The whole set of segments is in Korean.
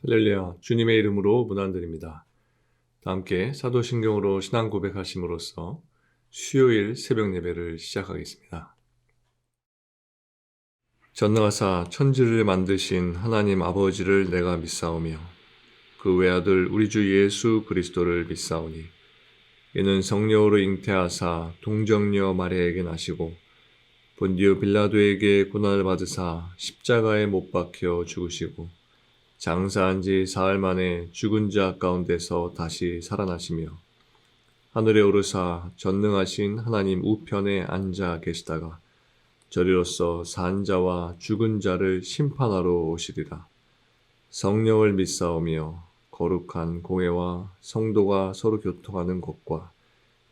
할렐루야, 주님의 이름으로 문안드립니다. 다 함께 사도신경으로 신앙 고백하심으로써 수요일 새벽 예배를 시작하겠습니다. 전능하사 천지를 만드신 하나님 아버지를 내가 믿사오며 그 외아들 우리 주 예수 그리스도를 믿사오니 이는 성령으로 잉태하사 동정녀 마리아에게 나시고 본디오 빌라도에게 고난을 받으사 십자가에 못 박혀 죽으시고 장사한 지 사흘 만에 죽은 자 가운데서 다시 살아나시며 하늘에 오르사 전능하신 하나님 우편에 앉아 계시다가 저리로서 산 자와 죽은 자를 심판하러 오시리라. 성령을 믿사오며 거룩한 공회와 성도가 서로 교통하는 것과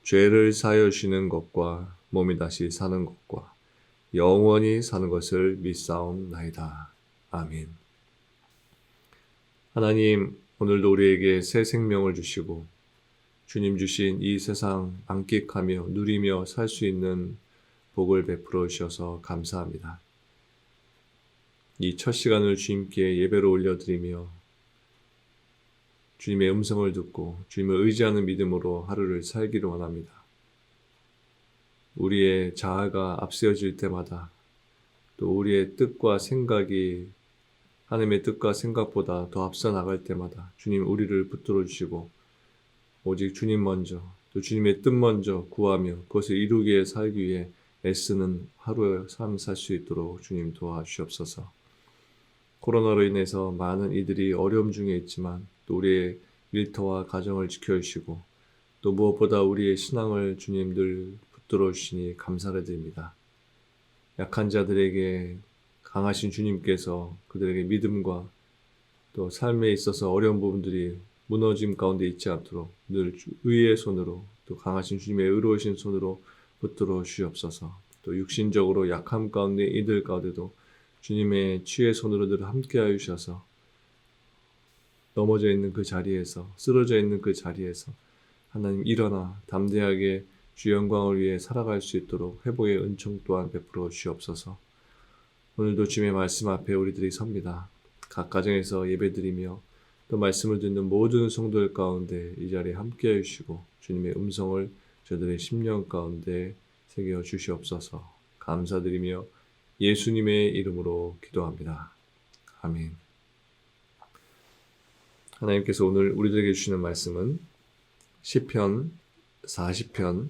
죄를 사하여 주시는 것과 몸이 다시 사는 것과 영원히 사는 것을 믿사옵나이다. 아멘. 하나님, 오늘도 우리에게 새 생명을 주시고 주님 주신 이 세상 만끽하며 누리며 살 수 있는 복을 베풀어 주셔서 감사합니다. 이 첫 시간을 주님께 예배로 올려드리며 주님의 음성을 듣고 주님을 의지하는 믿음으로 하루를 살기를 원합니다. 우리의 자아가 앞세워질 때마다 또 우리의 뜻과 생각이 하나님의 뜻과 생각보다 더 앞서 나갈 때마다 주님 우리를 붙들어 주시고 오직 주님 먼저 또 주님의 뜻 먼저 구하며 그것을 이루기 위해 살기 위해 애쓰는 하루의 삶 살 수 있도록 주님 도와주시옵소서. 코로나로 인해서 많은 이들이 어려움 중에 있지만 또 우리의 일터와 가정을 지켜주시고 또 무엇보다 우리의 신앙을 주님들 붙들어 주시니 감사를 드립니다. 약한 자들에게 강하신 주님께서 그들에게 믿음과 또 삶에 있어서 어려운 부분들이 무너짐 가운데 있지 않도록 늘 의의 손으로 또 강하신 주님의 의로우신 손으로 붙들어 주시옵소서. 또 육신적으로 약함 가운데 이들 가운데도 주님의 치유의 손으로 늘 함께하여 주셔서 넘어져 있는 그 자리에서 쓰러져 있는 그 자리에서 하나님 일어나 담대하게 주 영광을 위해 살아갈 수 있도록 회복의 은총 또한 베풀어 주시옵소서. 오늘도 주님의 말씀 앞에 우리들이 섭니다. 각 가정에서 예배드리며 또 말씀을 듣는 모든 성도들 가운데 이 자리에 함께해 주시고 주님의 음성을 저들의 심령 가운데 새겨 주시옵소서. 감사드리며 예수님의 이름으로 기도합니다. 아멘. 하나님께서 오늘 우리들에게 주시는 말씀은 시편 40편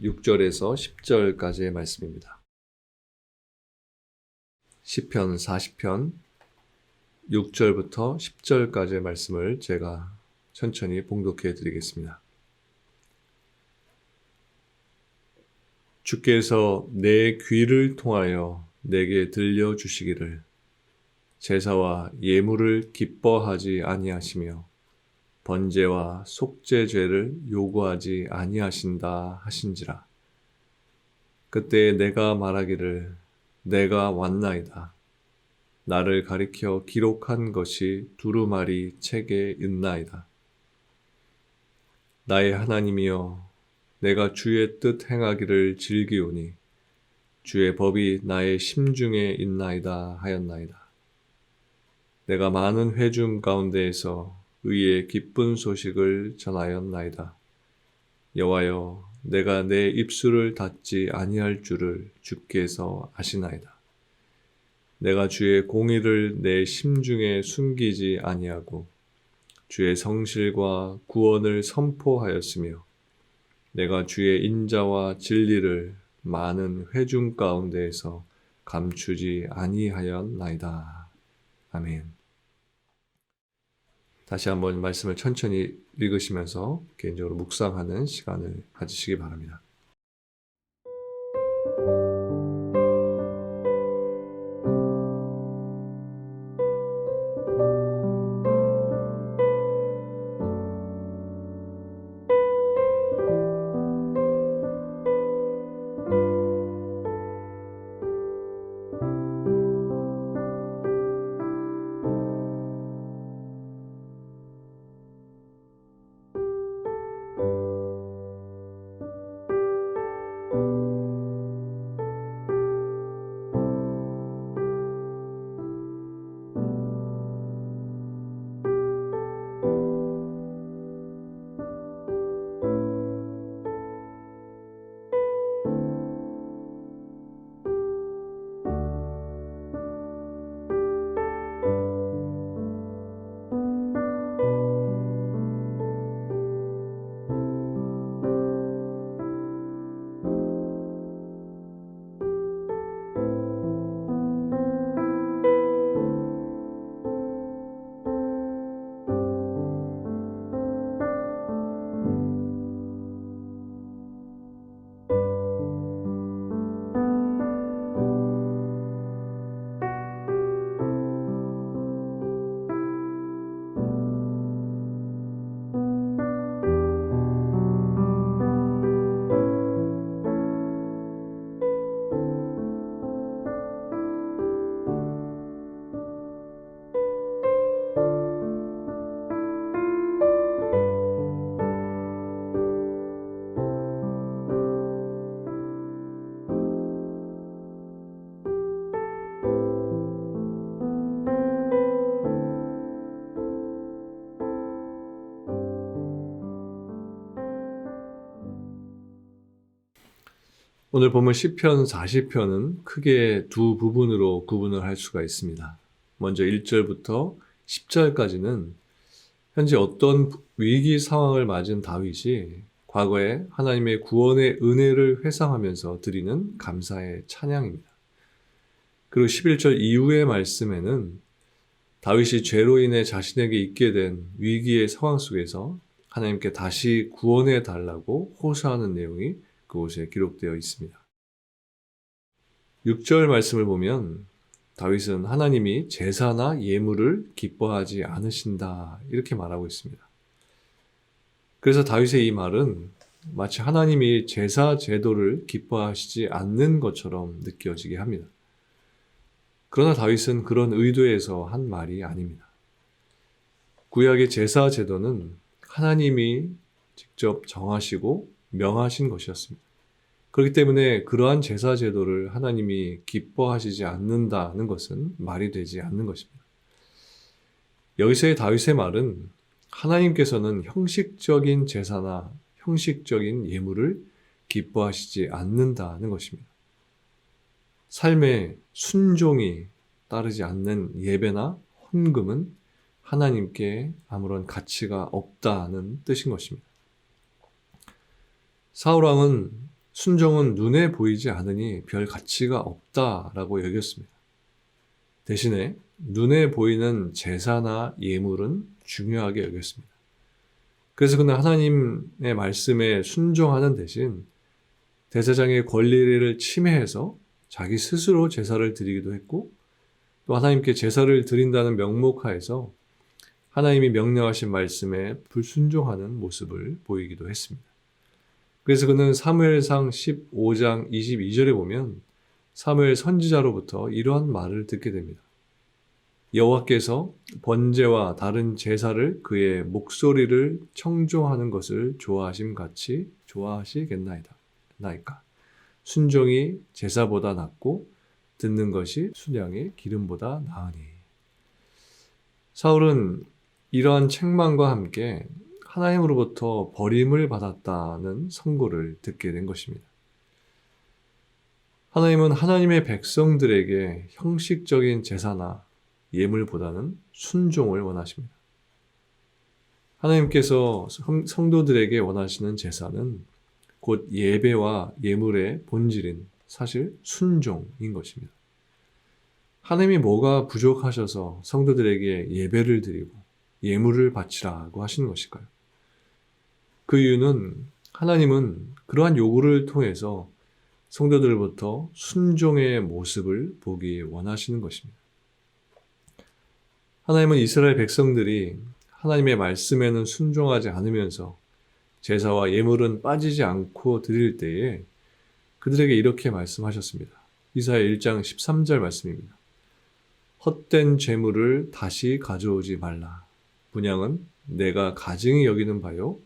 6절에서 10절까지의 말씀입니다. 시편 40편 6절부터 10절까지의 말씀을 제가 천천히 봉독해 드리겠습니다. 주께서 내 귀를 통하여 내게 들려주시기를 제사와 예물을 기뻐하지 아니하시며 번제와 속죄죄를 요구하지 아니하신다 하신지라. 그때 내가 말하기를 내가 왔나이다. 나를 가리켜 기록한 것이 두루마리 책에 있나이다. 나의 하나님이여, 내가 주의 뜻 행하기를 즐기오니 주의 법이 나의 심중에 있나이다 하였나이다. 내가 많은 회중 가운데에서 의의 기쁜 소식을 전하였나이다. 여호와여, 내가 내 입술을 닫지 아니할 줄을 주께서 아시나이다. 내가 주의 공의를 내 심중에 숨기지 아니하고 주의 성실과 구원을 선포하였으며 내가 주의 인자와 진리를 많은 회중 가운데에서 감추지 아니하였나이다. 아멘. 다시 한번 말씀을 천천히 읽으시면서 개인적으로 묵상하는 시간을 가지시기 바랍니다. 오늘 본문 시편 40편은 크게 두 부분으로 구분을 할 수가 있습니다. 먼저 1절부터 10절까지는 현재 어떤 위기 상황을 맞은 다윗이 과거에 하나님의 구원의 은혜를 회상하면서 드리는 감사의 찬양입니다. 그리고 11절 이후의 말씀에는 다윗이 죄로 인해 자신에게 있게 된 위기의 상황 속에서 하나님께 다시 구원해 달라고 호소하는 내용이 그곳에 기록되어 있습니다. 6절 말씀을 보면 다윗은 하나님이 제사나 예물을 기뻐하지 않으신다 이렇게 말하고 있습니다. 그래서 다윗의 이 말은 마치 하나님이 제사 제도를 기뻐하시지 않는 것처럼 느껴지게 합니다. 그러나 다윗은 그런 의도에서 한 말이 아닙니다. 구약의 제사 제도는 하나님이 직접 정하시고 명하신 것이었습니다. 그렇기 때문에 그러한 제사 제도를 하나님이 기뻐하시지 않는다는 것은 말이 되지 않는 것입니다. 여기서의 다윗의 말은 하나님께서는 형식적인 제사나 형식적인 예물을 기뻐하시지 않는다는 것입니다. 삶에 순종이 따르지 않는 예배나 헌금은 하나님께 아무런 가치가 없다는 뜻인 것입니다. 사울왕은 순종은 눈에 보이지 않으니 별 가치가 없다라고 여겼습니다. 대신에 눈에 보이는 제사나 예물은 중요하게 여겼습니다. 그래서 그는 하나님의 말씀에 순종하는 대신 대제사장의 권리를 침해해서 자기 스스로 제사를 드리기도 했고 또 하나님께 제사를 드린다는 명목하에서 하나님이 명령하신 말씀에 불순종하는 모습을 보이기도 했습니다. 그래서 그는 사무엘상 15장 22절에 보면 사무엘 선지자로부터 이러한 말을 듣게 됩니다. 여호와께서 번제와 다른 제사를 그의 목소리를 청종하는 것을 좋아하심 같이 좋아하시겠나이까. 순종이 제사보다 낫고 듣는 것이 순양의 기름보다 나으니. 사울은 이러한 책망과 함께 하나님으로부터 버림을 받았다는 선고를 듣게 된 것입니다. 하나님은 하나님의 백성들에게 형식적인 제사나 예물보다는 순종을 원하십니다. 하나님께서 성도들에게 원하시는 제사는 곧 예배와 예물의 본질인 사실 순종인 것입니다. 하나님이 뭐가 부족하셔서 성도들에게 예배를 드리고 예물을 바치라고 하시는 것일까요? 그 이유는 하나님은 그러한 요구를 통해서 성도들로부터 순종의 모습을 보기 원하시는 것입니다. 하나님은 이스라엘 백성들이 하나님의 말씀에는 순종하지 않으면서 제사와 예물은 빠지지 않고 드릴 때에 그들에게 이렇게 말씀하셨습니다. 이사야 1장 13절 말씀입니다. 헛된 재물을 다시 가져오지 말라. 분향은 내가 가증히 여기는 바요.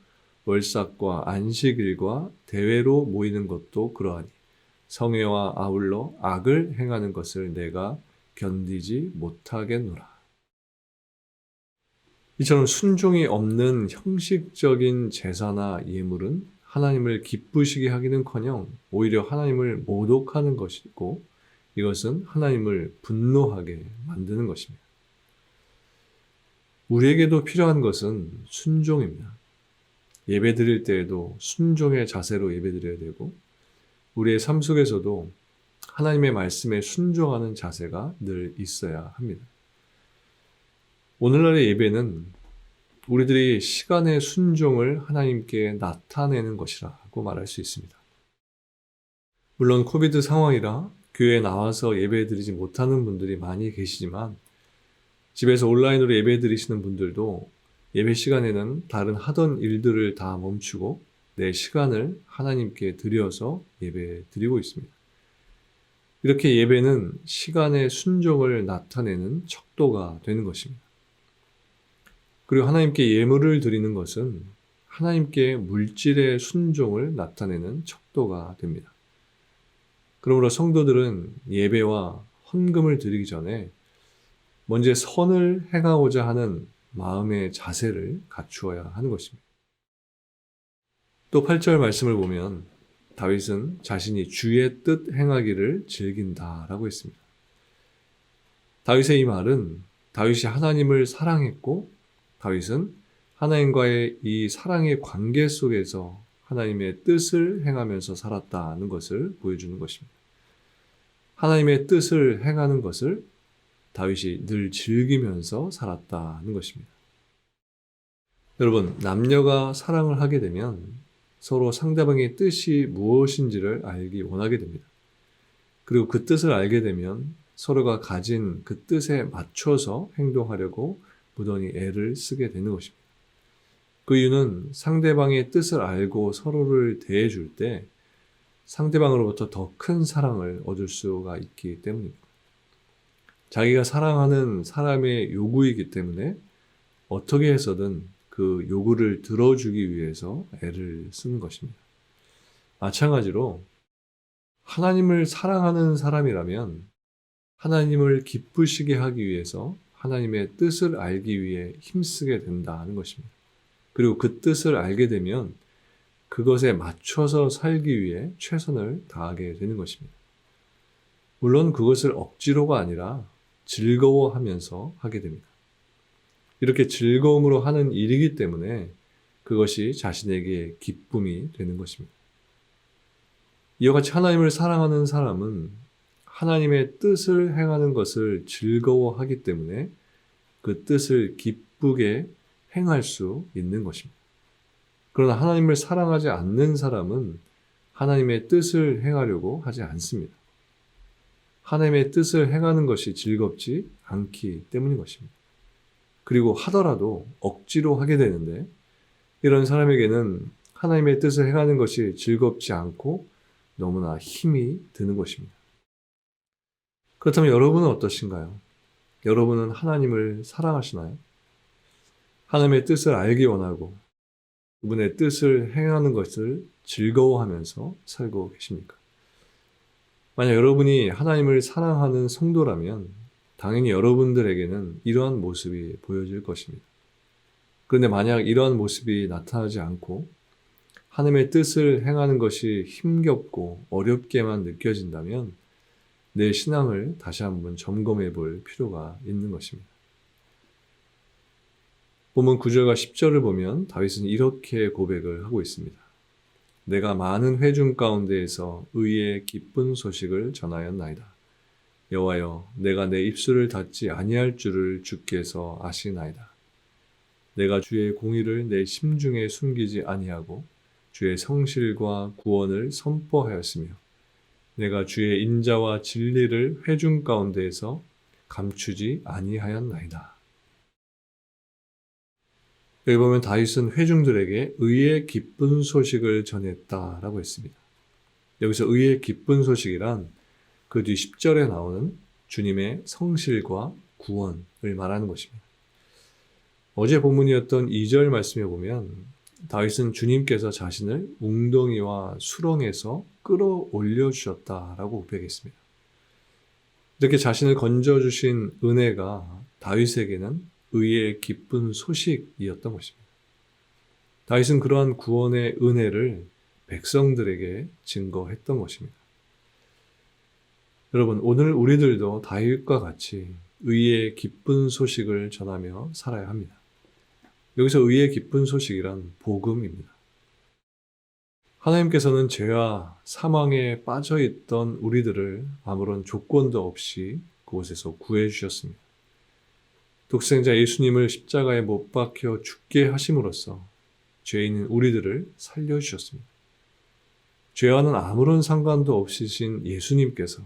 월삭과 안식일과 대회로 모이는 것도 그러하니 성회와 아울러 악을 행하는 것을 내가 견디지 못하겠노라. 이처럼 순종이 없는 형식적인 제사나 예물은 하나님을 기쁘시게 하기는커녕 오히려 하나님을 모독하는 것이고 이것은 하나님을 분노하게 만드는 것입니다. 우리에게도 필요한 것은 순종입니다. 예배 드릴 때에도 순종의 자세로 예배 드려야 되고 우리의 삶 속에서도 하나님의 말씀에 순종하는 자세가 늘 있어야 합니다. 오늘날의 예배는 우리들이 시간의 순종을 하나님께 나타내는 것이라고 말할 수 있습니다. 물론 코비드 상황이라 교회에 나와서 예배 드리지 못하는 분들이 많이 계시지만 집에서 온라인으로 예배 드리시는 분들도 예배 시간에는 다른 하던 일들을 다 멈추고 내 시간을 하나님께 드려서 예배 드리고 있습니다. 이렇게 예배는 시간의 순종을 나타내는 척도가 되는 것입니다. 그리고 하나님께 예물을 드리는 것은 하나님께 물질의 순종을 나타내는 척도가 됩니다. 그러므로 성도들은 예배와 헌금을 드리기 전에 먼저 선을 행하고자 하는 마음의 자세를 갖추어야 하는 것입니다. 또 8절 말씀을 보면 다윗은 자신이 주의 뜻 행하기를 즐긴다라고 했습니다. 다윗의 이 말은 다윗이 하나님을 사랑했고 다윗은 하나님과의 이 사랑의 관계 속에서 하나님의 뜻을 행하면서 살았다는 것을 보여주는 것입니다. 하나님의 뜻을 행하는 것을 다윗이 늘 즐기면서 살았다는 것입니다. 여러분, 남녀가 사랑을 하게 되면 서로 상대방의 뜻이 무엇인지를 알기 원하게 됩니다. 그리고 그 뜻을 알게 되면 서로가 가진 그 뜻에 맞춰서 행동하려고 무던히 애를 쓰게 되는 것입니다. 그 이유는 상대방의 뜻을 알고 서로를 대해줄 때 상대방으로부터 더 큰 사랑을 얻을 수가 있기 때문입니다. 자기가 사랑하는 사람의 요구이기 때문에 어떻게 해서든 그 요구를 들어주기 위해서 애를 쓰는 것입니다. 마찬가지로 하나님을 사랑하는 사람이라면 하나님을 기쁘시게 하기 위해서 하나님의 뜻을 알기 위해 힘쓰게 된다는 것입니다. 그리고 그 뜻을 알게 되면 그것에 맞춰서 살기 위해 최선을 다하게 되는 것입니다. 물론 그것을 억지로가 아니라 즐거워하면서 하게 됩니다. 이렇게 즐거움으로 하는 일이기 때문에 그것이 자신에게 기쁨이 되는 것입니다. 이와 같이 하나님을 사랑하는 사람은 하나님의 뜻을 행하는 것을 즐거워하기 때문에 그 뜻을 기쁘게 행할 수 있는 것입니다. 그러나 하나님을 사랑하지 않는 사람은 하나님의 뜻을 행하려고 하지 않습니다. 하나님의 뜻을 행하는 것이 즐겁지 않기 때문인 것입니다. 그리고 하더라도 억지로 하게 되는데 이런 사람에게는 하나님의 뜻을 행하는 것이 즐겁지 않고 너무나 힘이 드는 것입니다. 그렇다면 여러분은 어떠신가요? 여러분은 하나님을 사랑하시나요? 하나님의 뜻을 알기 원하고 그분의 뜻을 행하는 것을 즐거워하면서 살고 계십니까? 만약 여러분이 하나님을 사랑하는 성도라면 당연히 여러분들에게는 이러한 모습이 보여질 것입니다. 그런데 만약 이러한 모습이 나타나지 않고 하나님의 뜻을 행하는 것이 힘겹고 어렵게만 느껴진다면 내 신앙을 다시 한번 점검해 볼 필요가 있는 것입니다. 본문 9절과 10절을 보면 다윗은 이렇게 고백을 하고 있습니다. 내가 많은 회중 가운데에서 의의 기쁜 소식을 전하였나이다. 여호와여, 내가 내 입술을 닫지 아니할 줄을 주께서 아시나이다. 내가 주의 공의를 내 심중에 숨기지 아니하고 주의 성실과 구원을 선포하였으며 내가 주의 인자와 진리를 회중 가운데에서 감추지 아니하였나이다. 여기 보면 다윗은 회중들에게 의의 기쁜 소식을 전했다라고 했습니다. 여기서 의의 기쁜 소식이란 그 뒤 10절에 나오는 주님의 성실과 구원을 말하는 것입니다. 어제 본문이었던 2절 말씀에 보면 다윗은 주님께서 자신을 웅덩이와 수렁에서 끌어올려 주셨다라고 고백했습니다. 이렇게 자신을 건져주신 은혜가 다윗에게는 의의 기쁜 소식이었던 것입니다. 다윗은 그러한 구원의 은혜를 백성들에게 증거했던 것입니다. 여러분, 오늘 우리들도 다윗과 같이 의의 기쁜 소식을 전하며 살아야 합니다. 여기서 의의 기쁜 소식이란 복음입니다. 하나님께서는 죄와 사망에 빠져있던 우리들을 아무런 조건도 없이 그곳에서 구해주셨습니다. 독생자 예수님을 십자가에 못 박혀 죽게 하심으로써 죄인인 우리들을 살려주셨습니다. 죄와는 아무런 상관도 없으신 예수님께서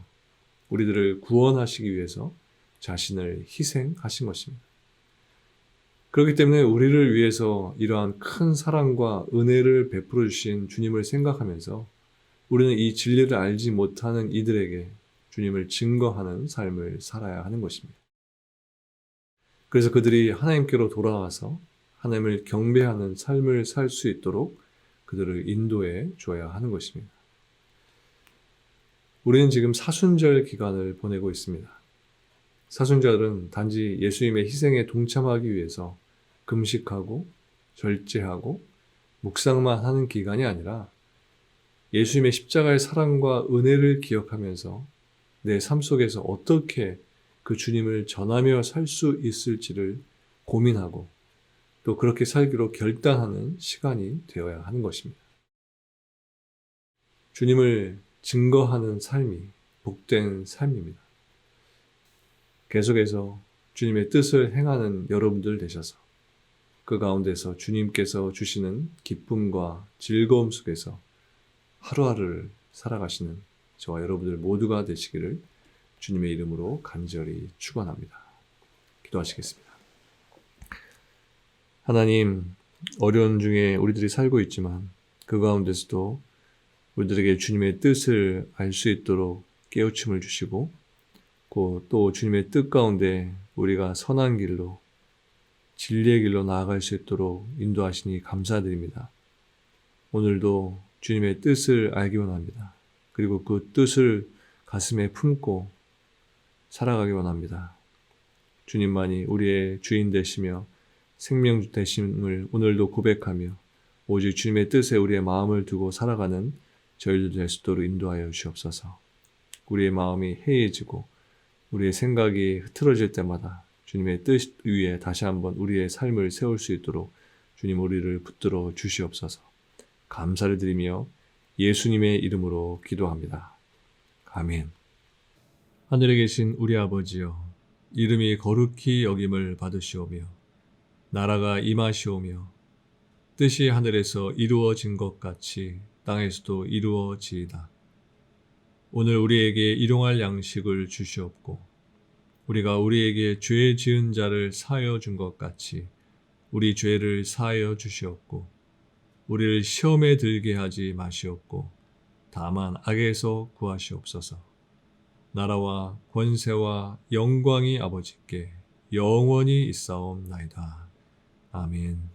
우리들을 구원하시기 위해서 자신을 희생하신 것입니다. 그렇기 때문에 우리를 위해서 이러한 큰 사랑과 은혜를 베풀어 주신 주님을 생각하면서 우리는 이 진리를 알지 못하는 이들에게 주님을 증거하는 삶을 살아야 하는 것입니다. 그래서 그들이 하나님께로 돌아와서 하나님을 경배하는 삶을 살 수 있도록 그들을 인도해 줘야 하는 것입니다. 우리는 지금 사순절 기간을 보내고 있습니다. 사순절은 단지 예수님의 희생에 동참하기 위해서 금식하고 절제하고 묵상만 하는 기간이 아니라 예수님의 십자가의 사랑과 은혜를 기억하면서 내 삶 속에서 어떻게 그 주님을 전하며 살 수 있을지를 고민하고 또 그렇게 살기로 결단하는 시간이 되어야 하는 것입니다. 주님을 증거하는 삶이 복된 삶입니다. 계속해서 주님의 뜻을 행하는 여러분들 되셔서 그 가운데서 주님께서 주시는 기쁨과 즐거움 속에서 하루하루를 살아가시는 저와 여러분들 모두가 되시기를 주님의 이름으로 간절히 축원합니다. 기도하시겠습니다. 하나님, 어려운 중에 우리들이 살고 있지만 그 가운데서도 우리들에게 주님의 뜻을 알 수 있도록 깨우침을 주시고 또 주님의 뜻 가운데 우리가 선한 길로 진리의 길로 나아갈 수 있도록 인도하시니 감사드립니다. 오늘도 주님의 뜻을 알기 원합니다. 그리고 그 뜻을 가슴에 품고 살아가기 원합니다. 주님만이 우리의 주인 되시며 생명 되심을 오늘도 고백하며 오직 주님의 뜻에 우리의 마음을 두고 살아가는 저희들 될 수 있도록 인도하여 주옵소서. 우리의 마음이 해이해지고 우리의 생각이 흐트러질 때마다 주님의 뜻 위에 다시 한번 우리의 삶을 세울 수 있도록 주님 우리를 붙들어 주시옵소서. 감사를 드리며 예수님의 이름으로 기도합니다. 아멘. 하늘에 계신 우리 아버지여, 이름이 거룩히 여김을 받으시오며 나라가 임하시오며 뜻이 하늘에서 이루어진 것 같이 땅에서도 이루어지이다. 오늘 우리에게 일용할 양식을 주시옵고 우리가 우리에게 죄 지은 자를 사하여 준 것 같이 우리 죄를 사하여 주시옵고 우리를 시험에 들게 하지 마시옵고 다만 악에서 구하시옵소서. 나라와 권세와 영광이 아버지께 영원히 있사옵나이다. 아멘.